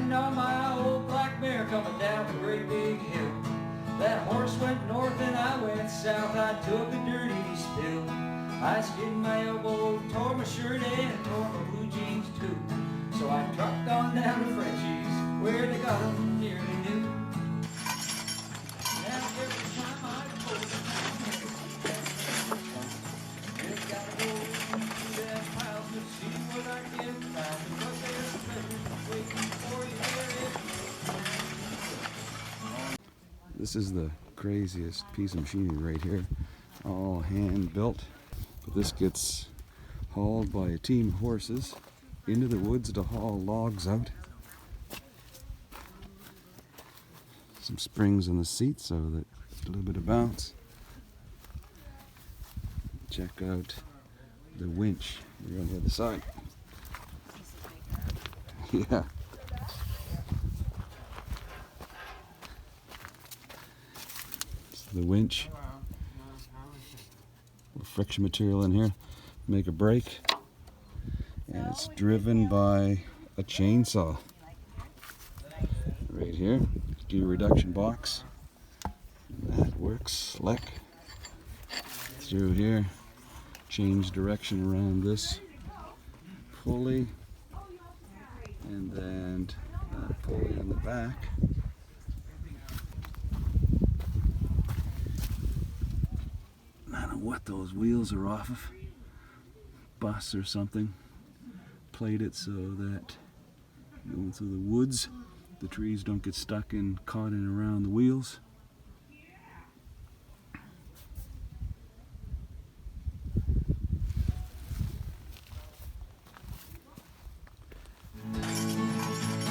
riding on my old black mare coming down the great big hill. That horse went north and I went south. I took a dirty spill. I skinned my elbow, tore my shirt and tore my blue jeans too. So I trucked on down to Frenchie's where they got 'em nearly new. Now every time I pull the just gotta go through that pile to see what I can find, because there's treasure waiting for you there. This is the craziest piece of machinery right here, all hand built. But this gets hauled by a team of horses into the woods to haul logs out. Some springs on the seat so that a little bit of bounce. Check out the winch. We're on the other side. Yeah. It's the winch. Friction material in here, make a brake, and it's driven by a chainsaw. Right here, gear reduction box. That works slick. Through here, change direction around this pulley, and then that pulley in the back. I don't know what those wheels are off of, bus or something. Played it so that going through the woods, the trees don't get stuck and caught in around the wheels.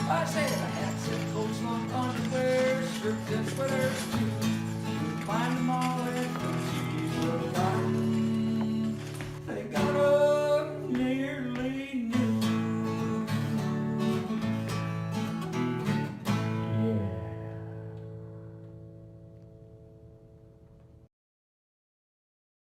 I say that I had some coats, long underwear,